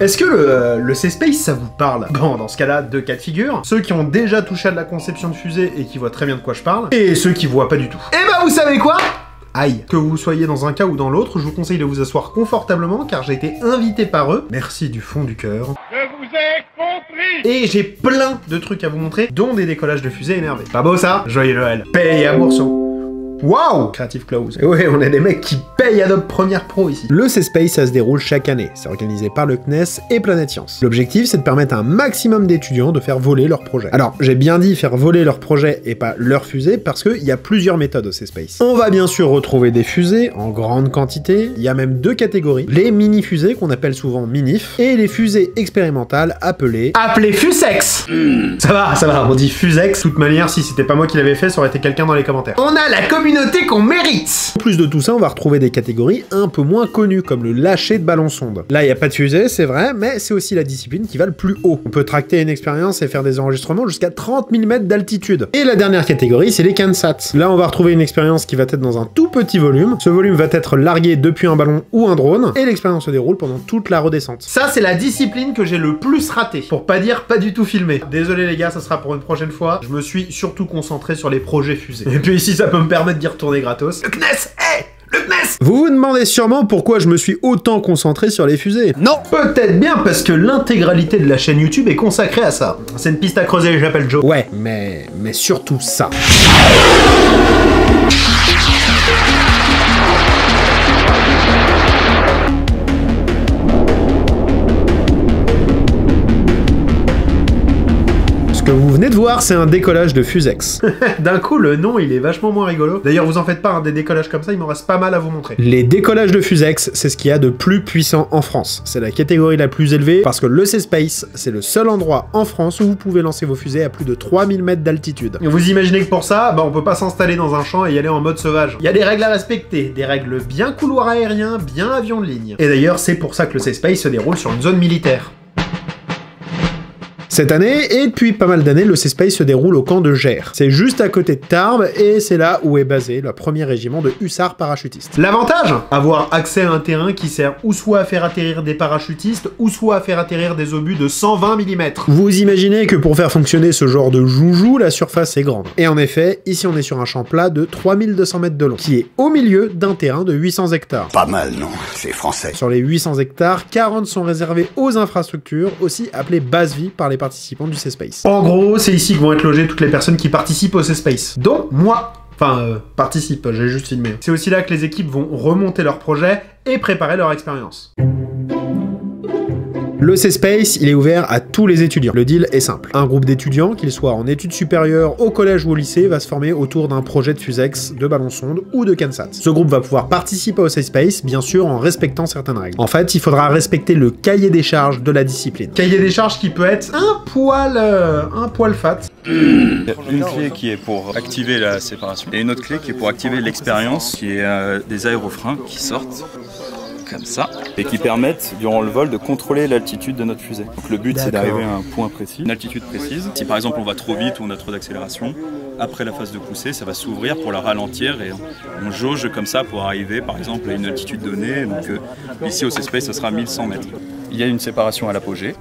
Est-ce que le C-Space ça vous parle? Bon, dans ce cas-là, deux cas de figure. Ceux qui ont déjà touché à de la conception de fusée et qui voient très bien de quoi je parle, et ceux qui voient pas du tout. Et bah vous savez quoi? Aïe. Que vous soyez dans un cas ou dans l'autre, je vous conseille de vous asseoir confortablement car j'ai été invité par eux. Merci du fond du cœur. Je vous ai compris. Et j'ai plein de trucs à vous montrer, dont des décollages de fusée énervés. Pas beau ça? Joyeux Noël. Paye et amour sont. Waouh! Creative Close. Et ouais, on est des mecs qui payent Adobe Premiere Pro ici. Le C-Space, ça se déroule chaque année. C'est organisé par le CNES et Planète Science. L'objectif, c'est de permettre à un maximum d'étudiants de faire voler leur projet. Alors, j'ai bien dit faire voler leur projet et pas leur fusée, parce qu'il y a plusieurs méthodes au C-Space. On va bien sûr retrouver des fusées en grande quantité. Il y a même deux catégories. Les mini-fusées, qu'on appelle souvent minif, et les fusées expérimentales appelées Fusex. Ça va, on dit Fusex. De toute manière, si c'était pas moi qui l'avais fait, ça aurait été quelqu'un dans les commentaires. On a la communauté qu'on mérite. En plus de tout ça, on va retrouver des catégories un peu moins connues, comme le lâcher de ballon sonde. Là, il n'y a pas de fusée, c'est vrai, mais c'est aussi la discipline qui va le plus haut. On peut tracter une expérience et faire des enregistrements jusqu'à 30 000 mètres d'altitude. Et la dernière catégorie, c'est les CANSAT. Là, on va retrouver une expérience qui va être dans un tout petit volume. Ce volume va être largué depuis un ballon ou un drone, et l'expérience se déroule pendant toute la redescente. Ça, c'est la discipline que j'ai le plus ratée, pour pas dire pas du tout filmé. Désolé les gars, ça sera pour une prochaine fois. Je me suis surtout concentré sur les projets fusées. Et puis ici, ça peut me permettre d'y retourner gratos. Le CNES, le CNES! Vous vous demandez sûrement pourquoi je me suis autant concentré sur les fusées. Non! Peut-être bien parce que l'intégralité de la chaîne YouTube est consacrée à ça. C'est une piste à creuser, j'appelle Joe. Ouais, mais surtout ça. Ce que vous venez de voir, c'est un décollage de Fusex. D'un coup, le nom, il est vachement moins rigolo. D'ailleurs, vous en faites pas, hein, des décollages comme ça, il m'en reste pas mal à vous montrer. Les décollages de Fusex, c'est ce qu'il y a de plus puissant en France. C'est la catégorie la plus élevée, parce que le C-Space, c'est le seul endroit en France où vous pouvez lancer vos fusées à plus de 3000 mètres d'altitude. Vous imaginez que pour ça, bah on peut pas s'installer dans un champ et y aller en mode sauvage. Il y a des règles à respecter, des règles bien couloir aérien, bien avion de ligne. Et d'ailleurs, c'est pour ça que le C-Space se déroule sur une zone militaire. Cette année, et depuis pas mal d'années, le C-Space se déroule au camp de Gers. C'est juste à côté de Tarbes, et c'est là où est basé le premier régiment de hussards parachutistes. L'avantage? Avoir accès à un terrain qui sert ou soit à faire atterrir des parachutistes, ou soit à faire atterrir des obus de 120 mm. Vous imaginez que pour faire fonctionner ce genre de joujou, la surface est grande. Et en effet, ici on est sur un champ plat de 3200 mètres de long, qui est au milieu d'un terrain de 800 hectares. Pas mal, non? C'est français. Sur les 800 hectares, 40 sont réservés aux infrastructures, aussi appelées base vie par les participants du C-Space. En gros, c'est ici que vont être logées toutes les personnes qui participent au C-Space. Dont moi. Enfin, participe, j'ai juste filmé. C'est aussi là que les équipes vont remonter leur projet et préparer leur expérience. Le C-Space, il est ouvert à tous les étudiants. Le deal est simple. Un groupe d'étudiants, qu'ils soient en études supérieures, au collège ou au lycée, va se former autour d'un projet de Fusex, de ballon sonde ou de CANSAT. Ce groupe va pouvoir participer au C-Space, bien sûr en respectant certaines règles. En fait, il faudra respecter le cahier des charges de la discipline. Cahier des charges qui peut être un poil fat. Une clé qui est pour activer la séparation et une autre clé qui est pour activer l'expérience, qui est des aérofreins qui sortent comme ça, et qui permettent, durant le vol, de contrôler l'altitude de notre fusée. Donc le but, c'est d'arriver à un point précis, une altitude précise. Si par exemple on va trop vite ou on a trop d'accélération, après la phase de poussée, ça va s'ouvrir pour la ralentir et on jauge comme ça pour arriver par exemple à une altitude donnée. Donc ici au C-Space, ça sera 1100 mètres. Il y a une séparation à l'apogée.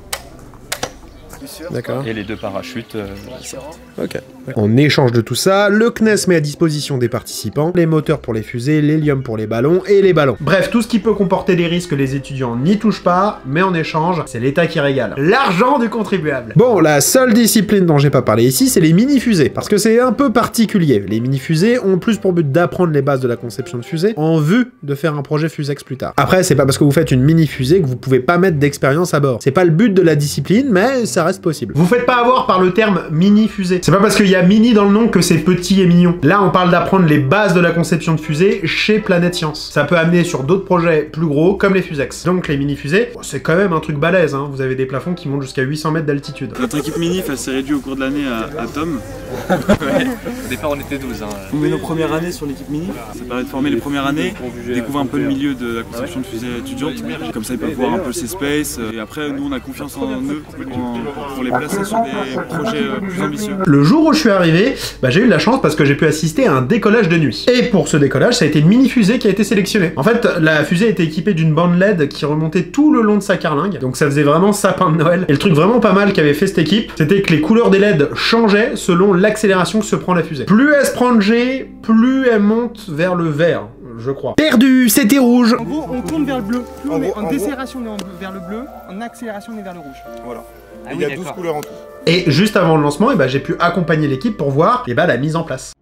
D'accord. Et les deux parachutes sortent. Ok. En échange de tout ça, le CNES met à disposition des participants les moteurs pour les fusées, l'hélium pour les ballons et les ballons. Bref, tout ce qui peut comporter des risques, les étudiants n'y touchent pas, mais en échange, c'est l'État qui régale. L'argent du contribuable. Bon, la seule discipline dont j'ai pas parlé ici, c'est les mini-fusées, parce que c'est un peu particulier. Les mini-fusées ont plus pour but d'apprendre les bases de la conception de fusée en vue de faire un projet Fusex plus tard. Après, c'est pas parce que vous faites une mini-fusée que vous pouvez pas mettre d'expérience à bord. C'est pas le but de la discipline, mais ça reste possible. Vous faites pas avoir par le terme mini-fusée. C'est pas parce qu'il y a mini dans le nom que c'est petit et mignon. Là, on parle d'apprendre les bases de la conception de fusée chez Planète Science. Ça peut amener sur d'autres projets plus gros, comme les Fusex. Donc les mini-fusées, bon, c'est quand même un truc balèze, hein. Vous avez des plafonds qui montent jusqu'à 800 mètres d'altitude. Notre équipe minif, elle s'est réduite au cours de l'année à Tom. Ouais. Au départ, on était 12. Hein. On met nos premières années sur l'équipe minif. Ça permet de former les premières années, découvrir un peu le milieu de la conception de fusée étudiante. Comme ça, ils peuvent voir un peu le C-Space. Et après, nous, on a confiance en eux pour les placer sur des projets plus ambitieux. Le jour où je suis arrivé, bah, j'ai eu de la chance parce que j'ai pu assister à un décollage de nuit. Et pour ce décollage, ça a été une mini-fusée qui a été sélectionnée. En fait, la fusée était équipée d'une bande LED qui remontait tout le long de sa carlingue, donc ça faisait vraiment sapin de Noël. Et le truc vraiment pas mal qu'avait fait cette équipe, c'était que les couleurs des LED changeaient selon l'accélération que se prend la fusée. Plus elle se prend de G, plus elle monte vers le vert, je crois. Perdu, c'était rouge. En gros, on tourne vers le bleu. Plus on est en décélération, on est vers le bleu. En accélération, on est vers le rouge. Voilà. Ah Il oui, y a 12 couleurs en tout. Et juste avant le lancement, eh ben, j'ai pu accompagner l'équipe pour voir la mise en place.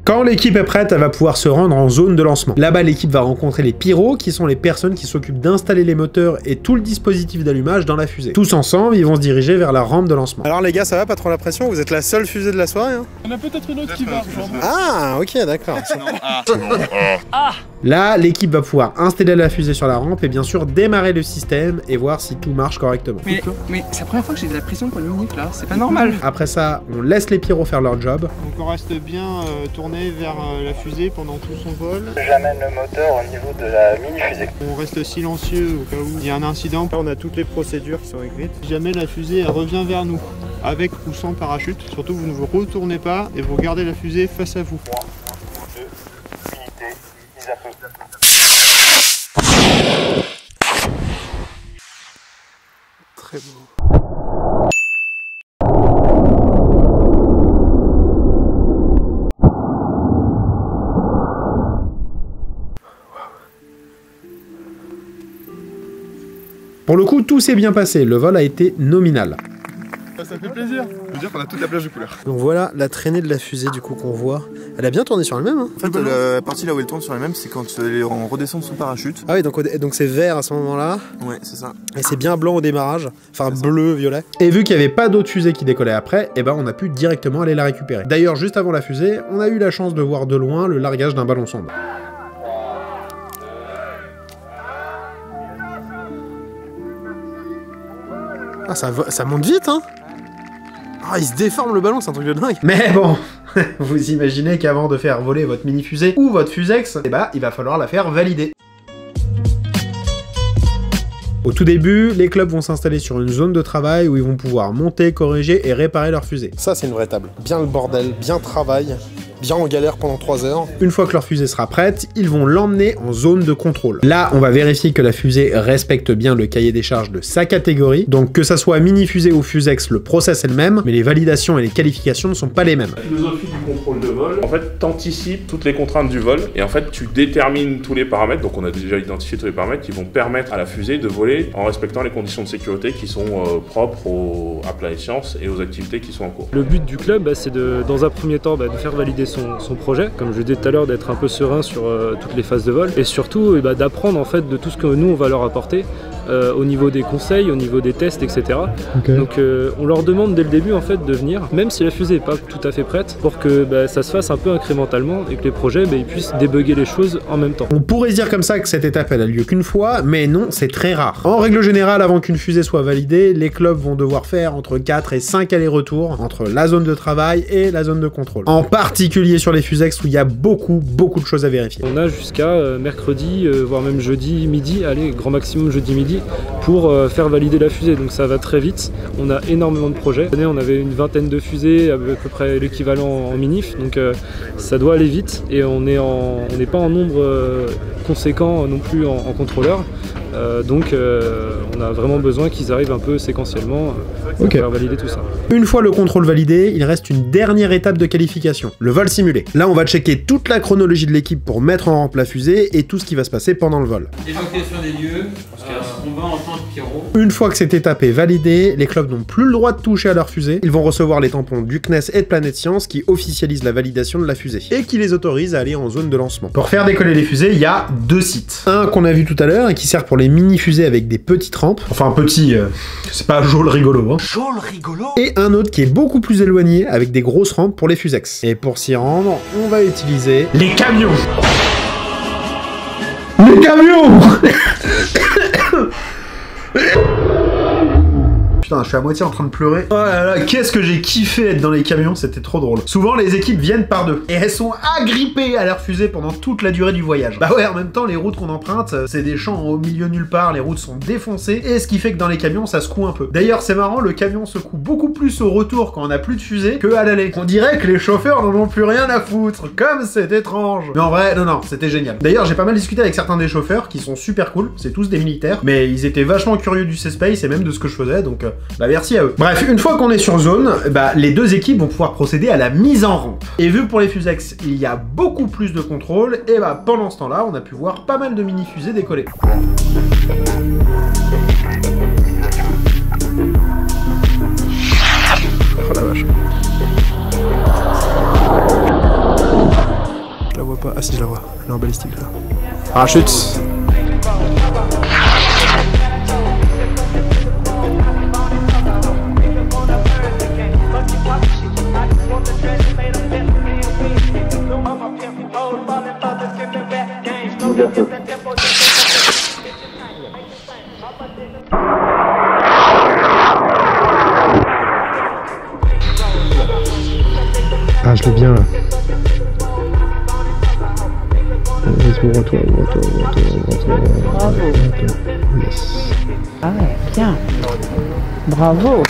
Quand l'équipe est prête, elle va pouvoir se rendre en zone de lancement. Là-bas, l'équipe va rencontrer les pyros, qui sont les personnes qui s'occupent d'installer les moteurs et tout le dispositif d'allumage dans la fusée. Tous ensemble, ils vont se diriger vers la rampe de lancement. Alors les gars, ça va, pas trop la pression? Vous êtes la seule fusée de la soirée, hein? On a peut-être une autre qui marche. Ah, ok, d'accord. Là, l'équipe va pouvoir installer la fusée sur la rampe et bien sûr démarrer le système et voir si tout marche correctement. Mais c'est la première fois que j'ai de la pression pour une minute là, c'est pas normal. Après ça, on laisse les pyros faire leur job. Donc on reste bien tourné vers la fusée pendant tout son vol. J'amène le moteur au niveau de la mini-fusée. On reste silencieux au cas où il y a un incident. Là, on a toutes les procédures qui sont écrites. Si jamais la fusée elle revient vers nous, avec ou sans parachute, surtout vous ne vous retournez pas et vous gardez la fusée face à vous. 3, 2, unité, mise à peu. Très beau. Pour le coup, tout s'est bien passé, le vol a été nominal. Ça fait plaisir. Ça veut dire qu'on a toute la plage de couleurs. Donc voilà la traînée de la fusée du coup qu'on voit. Elle a bien tourné sur elle-même, hein. En fait, la partie là où elle tourne sur elle-même, c'est quand on redescend de son parachute. Ah oui, donc c'est vert à ce moment-là. Ouais, c'est ça. Et c'est bien blanc au démarrage. Enfin bleu, violet. Et vu qu'il n'y avait pas d'autres fusées qui décollaient après, eh ben on a pu directement aller la récupérer. D'ailleurs, juste avant la fusée, on a eu la chance de voir de loin le largage d'un ballon sonde. Ah, ça monte vite, hein. Ah, il se déforme le ballon, c'est un truc de dingue. Mais bon, vous imaginez qu'avant de faire voler votre mini-fusée ou votre fusex, eh bah, il va falloir la faire valider. Au tout début, les clubs vont s'installer sur une zone de travail où ils vont pouvoir monter, corriger et réparer leur fusée. Ça, c'est une vraie table. Bien le bordel, bien travail, bien en galère pendant 3 heures. Une fois que leur fusée sera prête, ils vont l'emmener en zone de contrôle. Là, on va vérifier que la fusée respecte bien le cahier des charges de sa catégorie. Donc que ça soit mini-fusée ou fusex, le process est le même, mais les validations et les qualifications ne sont pas les mêmes. La philosophie du contrôle de vol, en fait, t'anticipes toutes les contraintes du vol et en fait, tu détermines tous les paramètres. Donc on a déjà identifié tous les paramètres qui vont permettre à la fusée de voler en respectant les conditions de sécurité qui sont propres à Planet Science et aux activités qui sont en cours. Le but du club, c'est dans un premier temps de faire valider son projet, comme je le disais tout à l'heure, d'être un peu serein sur toutes les phases de vol et surtout d'apprendre en fait de tout ce que nous on va leur apporter au niveau des conseils, au niveau des tests, etc. Okay. Donc on leur demande dès le début en fait de venir, même si la fusée n'est pas tout à fait prête, pour que ça se fasse un peu incrémentalement et que les projets ils puissent débugger les choses en même temps. On pourrait se dire comme ça que cette étape elle a lieu qu'une fois, mais non, c'est très rare. En règle générale, avant qu'une fusée soit validée, les clubs vont devoir faire entre 4 et 5 allers-retours entre la zone de travail et la zone de contrôle. En particulier sur les fusex où il y a beaucoup de choses à vérifier. On a jusqu'à mercredi, voire même jeudi midi, allez, grand maximum jeudi midi, pour faire valider la fusée. Donc ça va très vite. On a énormément de projets. Cette année, on avait une vingtaine de fusées, à peu près l'équivalent en minif. Donc ça doit aller vite et on n'est pas en nombre conséquent non plus en contrôleur. Donc on a vraiment besoin qu'ils arrivent un peu séquentiellement pour faire valider tout ça. Une fois le contrôle validé, il reste une dernière étape de qualification, le vol simulé. Là on va checker toute la chronologie de l'équipe pour mettre en rampe la fusée et tout ce qui va se passer pendant le vol. Évacuation des lieux, on va en tant que pyro. Une fois que cette étape est validée, les clubs n'ont plus le droit de toucher à leur fusée. Ils vont recevoir les tampons du CNES et de Planet Science qui officialisent la validation de la fusée et qui les autorisent à aller en zone de lancement. Pour faire décoller les fusées, il y a 2 sites. Un qu'on a vu tout à l'heure et qui sert pour les mini-fusées avec des petites rampes. Enfin petit, c'est pas Joel rigolo. Hein. Joel rigolo. Et un autre qui est beaucoup plus éloigné avec des grosses rampes pour les fusex. Et pour s'y rendre, on va utiliser les camions. Les camions. Putain, je suis à moitié en train de pleurer. Oh là là, qu'est-ce que j'ai kiffé être dans les camions, c'était trop drôle. Souvent, les équipes viennent par deux, et elles sont agrippées à leur fusée pendant toute la durée du voyage. Bah ouais, en même temps, les routes qu'on emprunte, c'est des champs au milieu nulle part, les routes sont défoncées, et ce qui fait que dans les camions, ça secoue un peu. D'ailleurs, c'est marrant, le camion secoue beaucoup plus au retour quand on a plus de fusée que à l'aller. On dirait que les chauffeurs n'en ont plus rien à foutre, comme c'est étrange. Mais en vrai, non, c'était génial. D'ailleurs, j'ai pas mal discuté avec certains des chauffeurs qui sont super cool, c'est tous des militaires, mais ils étaient vachement curieux du C-Space et même de ce que je faisais, donc bah merci à eux. Bref, une fois qu'on est sur zone, bah les deux équipes vont pouvoir procéder à la mise en rampe. Et vu pour les Fusex, il y a beaucoup plus de contrôle, et bah pendant ce temps-là, on a pu voir pas mal de mini-fusées décoller. Oh la vache. Je la vois pas. Ah si, je la vois. Elle est en balistique là. Parachute. Ah, je l'ai bien là. Vas-y, retour. Yes. Ah ouais, bien. Bravo.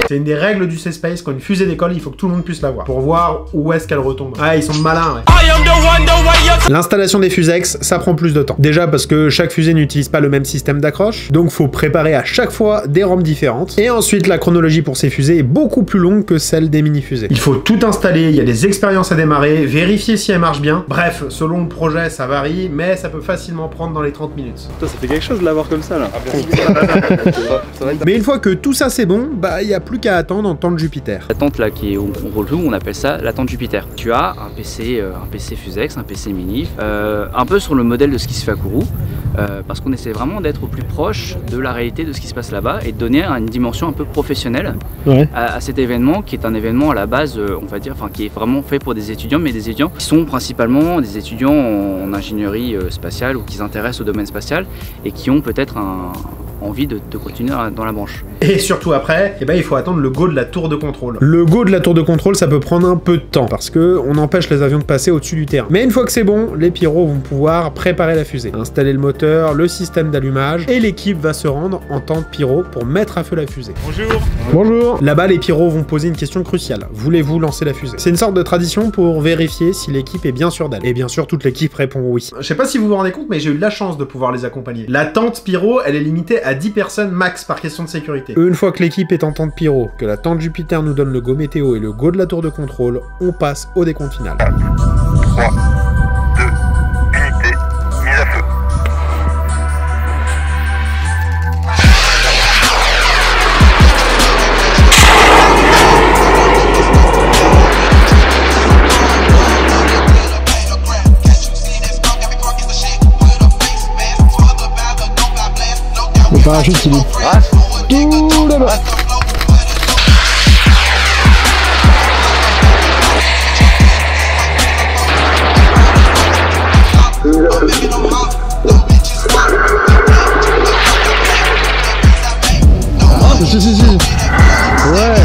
C'est une des règles du C-Space, quand une fusée décolle, il faut que tout le monde puisse la voir, pour voir où est-ce qu'elle retombe. Ah, ils sont malins, ouais. L'installation des Fusex, ça prend plus de temps. Déjà parce que chaque fusée n'utilise pas le même système d'accroche, donc faut préparer à chaque fois des rampes différentes. Et ensuite, la chronologie pour ces fusées est beaucoup plus longue que celle des mini-fusées. Il faut tout installer, il y a des expériences à démarrer, vérifier si elles marchent bien. Bref, selon le projet, ça varie, mais ça peut facilement prendre dans les 30 minutes. Toi, ça fait quelque chose de l'avoir comme ça, là. Mais une fois que tout ça c'est bon, bah il n'y a plus qu'à attendre en tente Jupiter. La tente là qui est au retour, on appelle ça la tente Jupiter. Tu as un PC Fusex, un PC Mini, un peu sur le modèle de ce qui se fait à Kourou, parce qu'on essaie vraiment d'être au plus proche de la réalité de ce qui se passe là-bas et de donner une dimension un peu professionnelle à cet événement qui est un événement à la base, on va dire, qui est vraiment fait pour des étudiants, mais des étudiants qui sont principalement des étudiants en ingénierie spatiale ou qui s'intéressent au domaine spatial et qui ont peut-être envie de continuer dans la branche. Et surtout après, eh ben, il faut attendre le go de la tour de contrôle. Le go de la tour de contrôle, ça peut prendre un peu de temps, parce que on empêche les avions de passer au-dessus du terrain. Mais une fois que c'est bon, les pyros vont pouvoir préparer la fusée, installer le moteur, le système d'allumage, et l'équipe va se rendre en tente pyro pour mettre à feu la fusée. Bonjour. Bonjour. Là-bas, les pyros vont poser une question cruciale. Voulez-vous lancer la fusée? C'est une sorte de tradition pour vérifier si l'équipe est bien sûre d'elle. Et bien sûr, toute l'équipe répond oui. Je sais pas si vous vous rendez compte, mais j'ai eu de la chance de pouvoir les accompagner. La tente pyro, elle est limitée à 10 personnes max par question de sécurité. Une fois que l'équipe est en tente pyro, que la tente Jupiter nous donne le go météo et le go de la tour de contrôle, on passe au décompte final. 3, 2, unité, mise à feu. Le parachute, il est tout là-bas. Si. Ouais.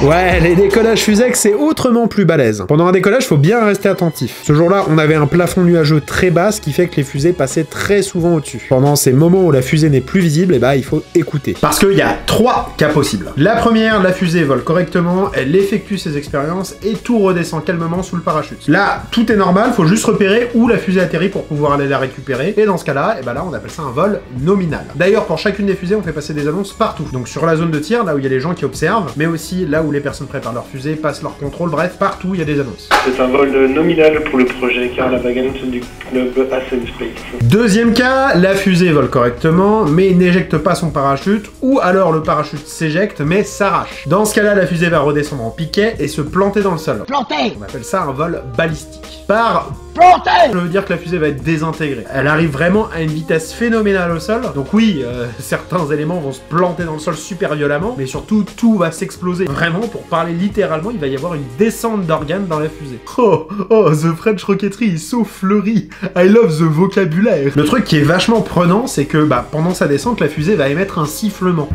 Ouais, les décollages Fusex, c'est autrement plus balèze. Pendant un décollage, faut bien rester attentif. Ce jour-là, on avait un plafond nuageux très bas, ce qui fait que les fusées passaient très souvent au-dessus. Pendant ces moments où la fusée n'est plus visible, et bah il faut écouter. Parce qu'il y a 3 cas possibles. La première, la fusée vole correctement, elle effectue ses expériences et tout redescend calmement sous le parachute. Là, tout est normal, faut juste repérer où la fusée atterrit pour pouvoir aller la récupérer. Et dans ce cas-là, et bah là, on appelle ça un vol nominal. D'ailleurs, pour chacune des fusées, on fait passer des annonces partout. Donc sur la zone de tir, là où il y a les gens qui observent, mais aussi là où les personnes préparent leur fusée, passent leur contrôle, bref, partout il y a des annonces. C'est un vol nominal pour le projet Karl Vagant du club Ascent Space. Deuxième cas, la fusée vole correctement, mais n'éjecte pas son parachute, ou alors le parachute s'éjecte, mais s'arrache. Dans ce cas-là, la fusée va redescendre en piquet et se planter dans le sol. Planter! On appelle ça un vol balistique. Par planter! Ça veut dire que la fusée va être désintégrée. Elle arrive vraiment à une vitesse phénoménale au sol, donc oui, certains éléments vont se planter dans le sol super violemment, mais surtout, tout va s'exploser. Vraiment, pour parler littéralement, il va y avoir une descente d'organes dans la fusée. Oh, the French Rocketry is so fleury. I love the vocabulaire. Le truc qui est vachement prenant, c'est que pendant sa descente, la fusée va émettre un sifflement.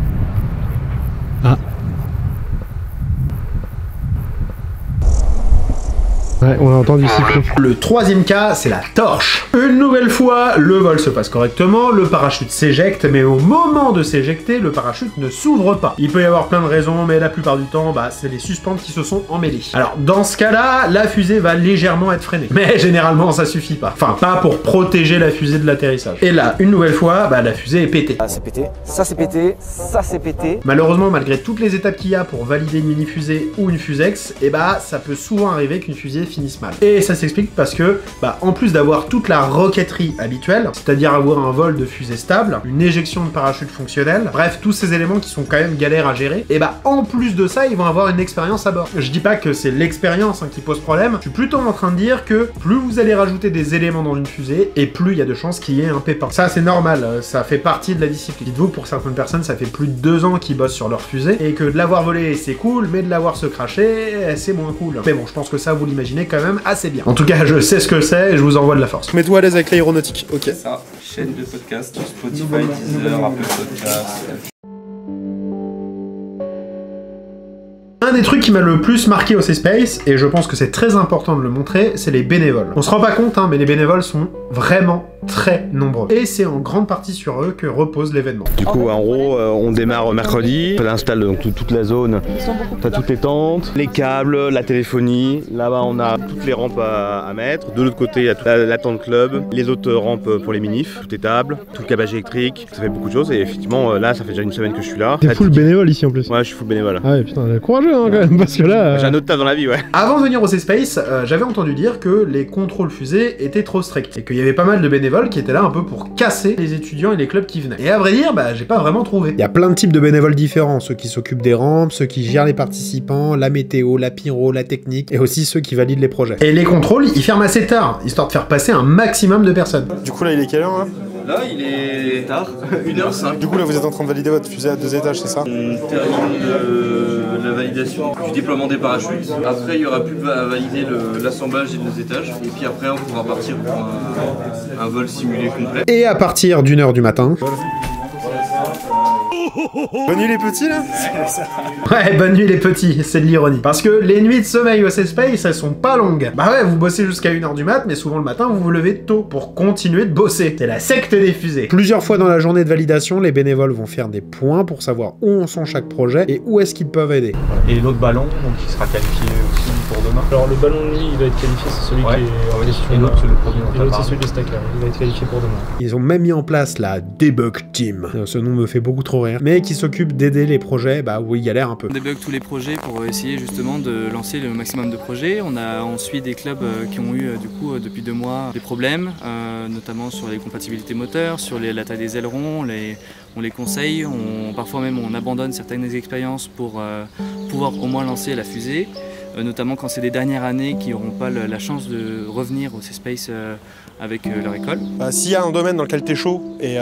Ah. Ouais, on a entendu siffler. Le troisième cas, c'est la torche. Une nouvelle fois, le vol se passe correctement, le parachute s'éjecte, mais au moment de s'éjecter, le parachute ne s'ouvre pas. Il peut y avoir plein de raisons, mais la plupart du temps, c'est les suspentes qui se sont emmêlées. Alors, dans ce cas-là, la fusée va légèrement être freinée. Mais généralement, ça suffit pas. Enfin, pas pour protéger la fusée de l'atterrissage. Et là, une nouvelle fois, la fusée est pétée. Ah, c'est pété, ça c'est pété, ça c'est pété. Malheureusement, malgré toutes les étapes qu'il y a pour valider une mini-fusée ou une fusex, ça peut souvent arriver qu'une fusée finisse mal. Et ça s'explique parce que, en plus d'avoir toute la roquetterie habituelle, c'est-à-dire avoir un vol de fusée stable, une éjection de parachute fonctionnelle, bref, tous ces éléments qui sont quand même galères à gérer, en plus de ça, ils vont avoir une expérience à bord. Je dis pas que c'est l'expérience qui pose problème, je suis plutôt en train de dire que plus vous allez rajouter des éléments dans une fusée, et plus il y a de chances qu'il y ait un pépin. Ça, c'est normal, ça fait partie de la discipline. Dites-vous, pour certaines personnes, ça fait plus de 2 ans qu'ils bossent sur leur fusée, et que de l'avoir volé, c'est cool, mais de l'avoir se cracher, c'est moins cool. Mais bon, je pense que ça, vous l'imaginez quand même assez bien. En tout cas, je sais ce que c'est et je vous envoie de la force. Mets-toi à l'aise avec l'aéronautique, ok. C'est ça, chaîne de podcast, Spotify, Deezer, Apple Podcast. Un des trucs qui m'a le plus marqué au C-Space, et je pense que c'est très important de le montrer, c'est les bénévoles. On se rend pas compte, mais les bénévoles sont vraiment très nombreux. Et c'est en grande partie sur eux que repose l'événement. Du coup, en gros, on démarre mercredi, on installe donc toute la zone, t'as toutes les tentes, les câbles, la téléphonie. Là-bas, on a toutes les rampes à mettre. De l'autre côté, il y a toute la tente club, les autres rampes pour les minifs, toutes les tables, tout le câblage électrique. Ça fait beaucoup de choses et effectivement, là, ça fait déjà une semaine que je suis là. T'es full bénévole ici en plus. Ouais, je suis full bénévole. Ah ouais, putain, courageux quand même, parce que là... J'ai un autre taf dans la vie, ouais. Avant de venir au C-Space, j'avais entendu dire que les contrôles fusées étaient trop stricts et qu'il y avait pas mal de bénévoles qui étaient là un peu pour casser les étudiants et les clubs qui venaient. Et à vrai dire, j'ai pas vraiment trouvé. Il y a plein de types de bénévoles différents, ceux qui s'occupent des rampes, ceux qui gèrent les participants, la météo, la pyro, la technique, et aussi ceux qui valident les projets. Et les contrôles, ils ferment assez tard, histoire de faire passer un maximum de personnes. Du coup là, il est quelle heure là ? Là, il est tard, 1h05. Du coup là, vous êtes en train de valider votre fusée à 2 étages, c'est ça ? On termine la validation du déploiement des parachutes. Après, il y aura plus à valider l'assemblage des 2 étages. Et puis après, on pourra partir pour un vol simulé complet. Et à partir d'1h du matin... Bonne nuit les petits là. Ouais, bonne nuit les petits, c'est de l'ironie. Parce que les nuits de sommeil au C-Space, elles sont pas longues. Bah ouais, vous bossez jusqu'à 1h du mat, mais souvent le matin, vous vous levez tôt pour continuer de bosser. C'est la secte des fusées. Plusieurs fois dans la journée de validation, les bénévoles vont faire des points pour savoir où en sont chaque projet et où est-ce qu'ils peuvent aider. Et l'autre ballon, donc il sera qualifié aussi pour demain. Alors le ballon de nuit, il va être qualifié, c'est celui qui est en question. Et l'autre, c'est le premier. Et l'autre, c'est celui de Stacker. Il va être qualifié pour demain. Ils ont même mis en place la Debug Team. Ce nom me fait beaucoup trop rire. Mais qui s'occupe d'aider les projets, où il galère un peu. On débug tous les projets pour essayer justement de lancer le maximum de projets. On a ensuite des clubs qui ont eu du coup depuis 2 mois des problèmes, notamment sur les compatibilités moteurs, sur la taille des ailerons, on les conseille, parfois même on abandonne certaines expériences pour pouvoir au moins lancer la fusée. notamment quand c'est des dernières années qui n'auront pas la chance de revenir au C-Space avec leur école. S'il y a un domaine dans lequel tu es chaud et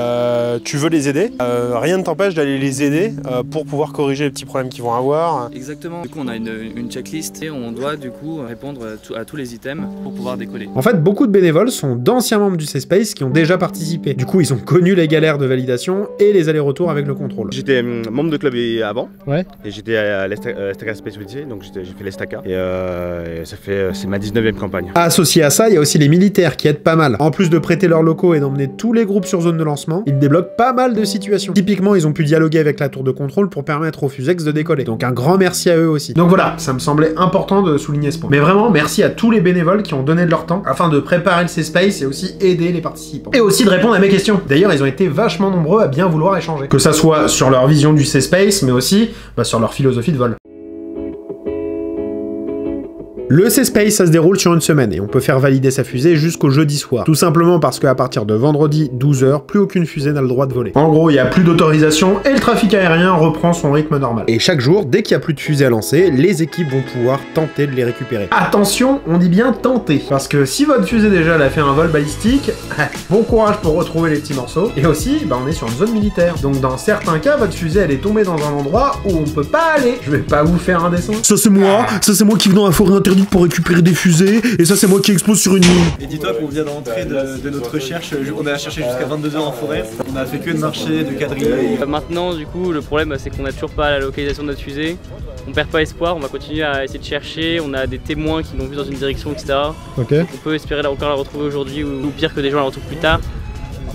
tu veux les aider, rien ne t'empêche d'aller les aider pour pouvoir corriger les petits problèmes qu'ils vont avoir. Exactement. Du coup, on a une checklist et on doit du coup répondre à tous les items pour pouvoir décoller. En fait, beaucoup de bénévoles sont d'anciens membres du C-Space qui ont déjà participé. Du coup, ils ont connu les galères de validation et les allers-retours avec le contrôle. J'étais membre de club avant. Ouais. Et j'étais à l'Estaka Space Odyssey, donc j'ai fait l'Estaka. Et c'est ma 19e campagne. Associé à ça, il y a aussi les militaires qui aident pas mal. En plus de prêter leurs locaux et d'emmener tous les groupes sur zone de lancement, ils débloquent pas mal de situations. Typiquement, ils ont pu dialoguer avec la tour de contrôle pour permettre aux Fusex de décoller. Donc un grand merci à eux aussi. Donc voilà, ça me semblait important de souligner ce point. Mais vraiment, merci à tous les bénévoles qui ont donné de leur temps afin de préparer le C-Space et aussi aider les participants. Et aussi de répondre à mes questions. D'ailleurs, ils ont été vachement nombreux à bien vouloir échanger. Que ça soit sur leur vision du C-Space, mais aussi sur leur philosophie de vol. Le C-Space, ça se déroule sur une semaine et on peut faire valider sa fusée jusqu'au jeudi soir. Tout simplement parce qu'à partir de vendredi 12h, plus aucune fusée n'a le droit de voler. En gros, il n'y a plus d'autorisation et le trafic aérien reprend son rythme normal. Et chaque jour, dès qu'il n'y a plus de fusées à lancer, les équipes vont pouvoir tenter de les récupérer. Attention, on dit bien tenter, parce que si votre fusée déjà elle a fait un vol balistique, bon courage pour retrouver les petits morceaux. Et aussi, on est sur une zone militaire. Donc dans certains cas, votre fusée elle est tombée dans un endroit où on peut pas aller. Je vais pas vous faire un dessin. Ça c'est moi qui vais dans la forêt interdite pour récupérer des fusées, et ça c'est moi qui explose sur une mine. Et dis-toi qu'on vient d'entrer de notre recherche, on a cherché jusqu'à 22h en forêt, on a fait que de marcher, de quadriller. Maintenant du coup le problème c'est qu'on n'a toujours pas la localisation de notre fusée, on perd pas espoir, on va continuer à essayer de chercher, on a des témoins qui l'ont vu dans une direction etc. Okay. On peut espérer encore la retrouver aujourd'hui ou pire que des gens la retrouvent plus tard.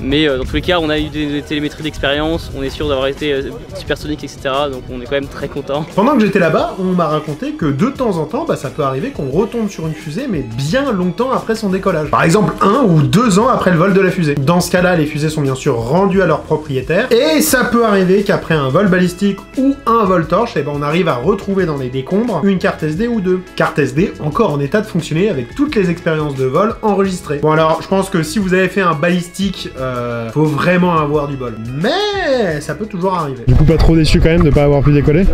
Mais dans tous les cas, on a eu des télémétries d'expérience, on est sûr d'avoir été supersonique, etc. Donc on est quand même très content. Pendant que j'étais là-bas, on m'a raconté que de temps en temps, ça peut arriver qu'on retombe sur une fusée, mais bien longtemps après son décollage. Par exemple, 1 ou 2 ans après le vol de la fusée. Dans ce cas-là, les fusées sont bien sûr rendues à leur propriétaire. Et ça peut arriver qu'après un vol balistique ou un vol torche, on arrive à retrouver dans les décombres une carte SD ou deux. Carte SD encore en état de fonctionner avec toutes les expériences de vol enregistrées. Bon alors, je pense que si vous avez fait un balistique, faut vraiment avoir du bol. Mais ça peut toujours arriver. Du coup, pas trop déçu quand même de pas avoir pu décoller?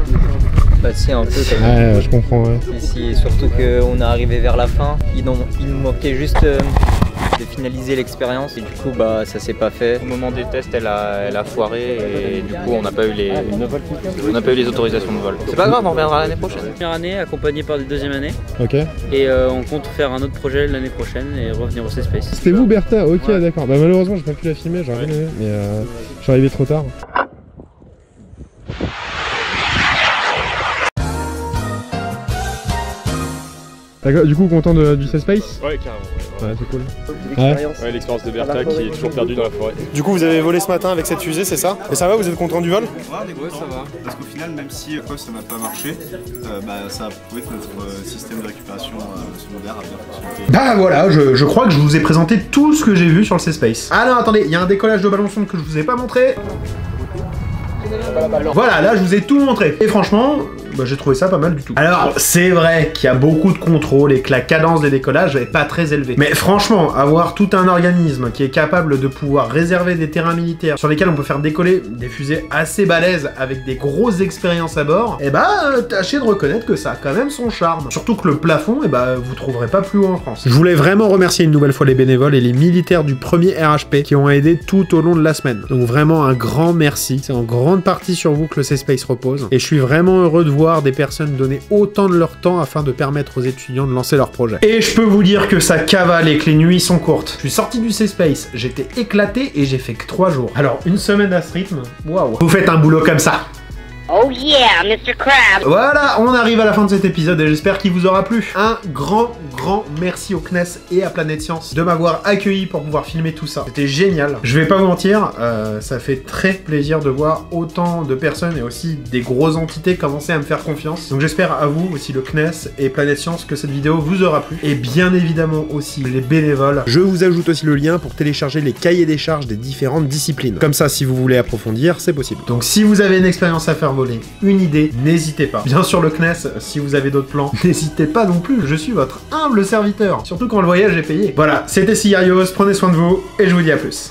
Bah si, un peu quand même. Ouais, je comprends, ouais. Si, surtout qu'on est arrivé vers la fin, il nous manquait juste de finaliser l'expérience et du coup ça s'est pas fait. Au moment des tests elle a foiré et du coup on n'a pas eu les autorisations de vol. C'est pas grave, on reviendra l'année prochaine. Première année accompagnée par des deuxième années. Ok. Et on compte faire un autre projet l'année prochaine et revenir au C-Space. C'était vous Bertha? Ok, ouais. D'accord. Malheureusement j'ai pas pu la filmer, j'aurais bien aimé, mais je suis arrivé trop tard. D'accord, du coup content du C-Space? Ouais, carrément. Ouais, c'est cool. Ouais, l'expérience de Bertha qui est toujours perdue dans la forêt. Du coup, vous avez volé ce matin avec cette fusée, c'est ça? Et ça va, vous êtes content du vol? Ouais, ça va. Parce qu'au final, même si ça n'a pas marché, ça a prouvé que notre système de récupération secondaire a bien fonctionné. Bah voilà, je crois que je vous ai présenté tout ce que j'ai vu sur le C-Space. Ah non, attendez, il y a un décollage de ballon sonde que je vous ai pas montré. Voilà, là je vous ai tout montré. Et franchement, j'ai trouvé ça pas mal du tout. Alors, c'est vrai qu'il y a beaucoup de contrôles et que la cadence des décollages est pas très élevée. Mais franchement, avoir tout un organisme qui est capable de pouvoir réserver des terrains militaires sur lesquels on peut faire décoller des fusées assez balèzes avec des grosses expériences à bord, tâchez de reconnaître que ça a quand même son charme. Surtout que le plafond, vous trouverez pas plus haut en France. Je voulais vraiment remercier une nouvelle fois les bénévoles et les militaires du premier RHP qui ont aidé tout au long de la semaine. Donc vraiment un grand merci. C'est en grande partie sur vous que le C-Space repose. Et je suis vraiment heureux de voir des personnes donner autant de leur temps afin de permettre aux étudiants de lancer leur projet. Et je peux vous dire que ça cavale et que les nuits sont courtes. Je suis sorti du C-Space, j'étais éclaté et j'ai fait que 3 jours. Alors une semaine à ce rythme, waouh. Vous faites un boulot comme ça. Oh yeah, Mr. Krabs! Voilà, on arrive à la fin de cet épisode et j'espère qu'il vous aura plu. Un grand merci au CNES et à Planète Science de m'avoir accueilli pour pouvoir filmer tout ça. C'était génial. Je vais pas vous mentir, ça fait très plaisir de voir autant de personnes et aussi des grosses entités commencer à me faire confiance. Donc j'espère à vous aussi le CNES et Planète Science que cette vidéo vous aura plu. Et bien évidemment aussi les bénévoles. Je vous ajoute aussi le lien pour télécharger les cahiers des charges des différentes disciplines. Comme ça, si vous voulez approfondir, c'est possible. Donc si vous avez une expérience à faire voler, une idée, n'hésitez pas. Bien sûr le CNES, si vous avez d'autres plans, n'hésitez pas non plus, je suis votre humble serviteur. Surtout quand le voyage est payé. Voilà, c'était Cigarios, prenez soin de vous, et je vous dis à plus.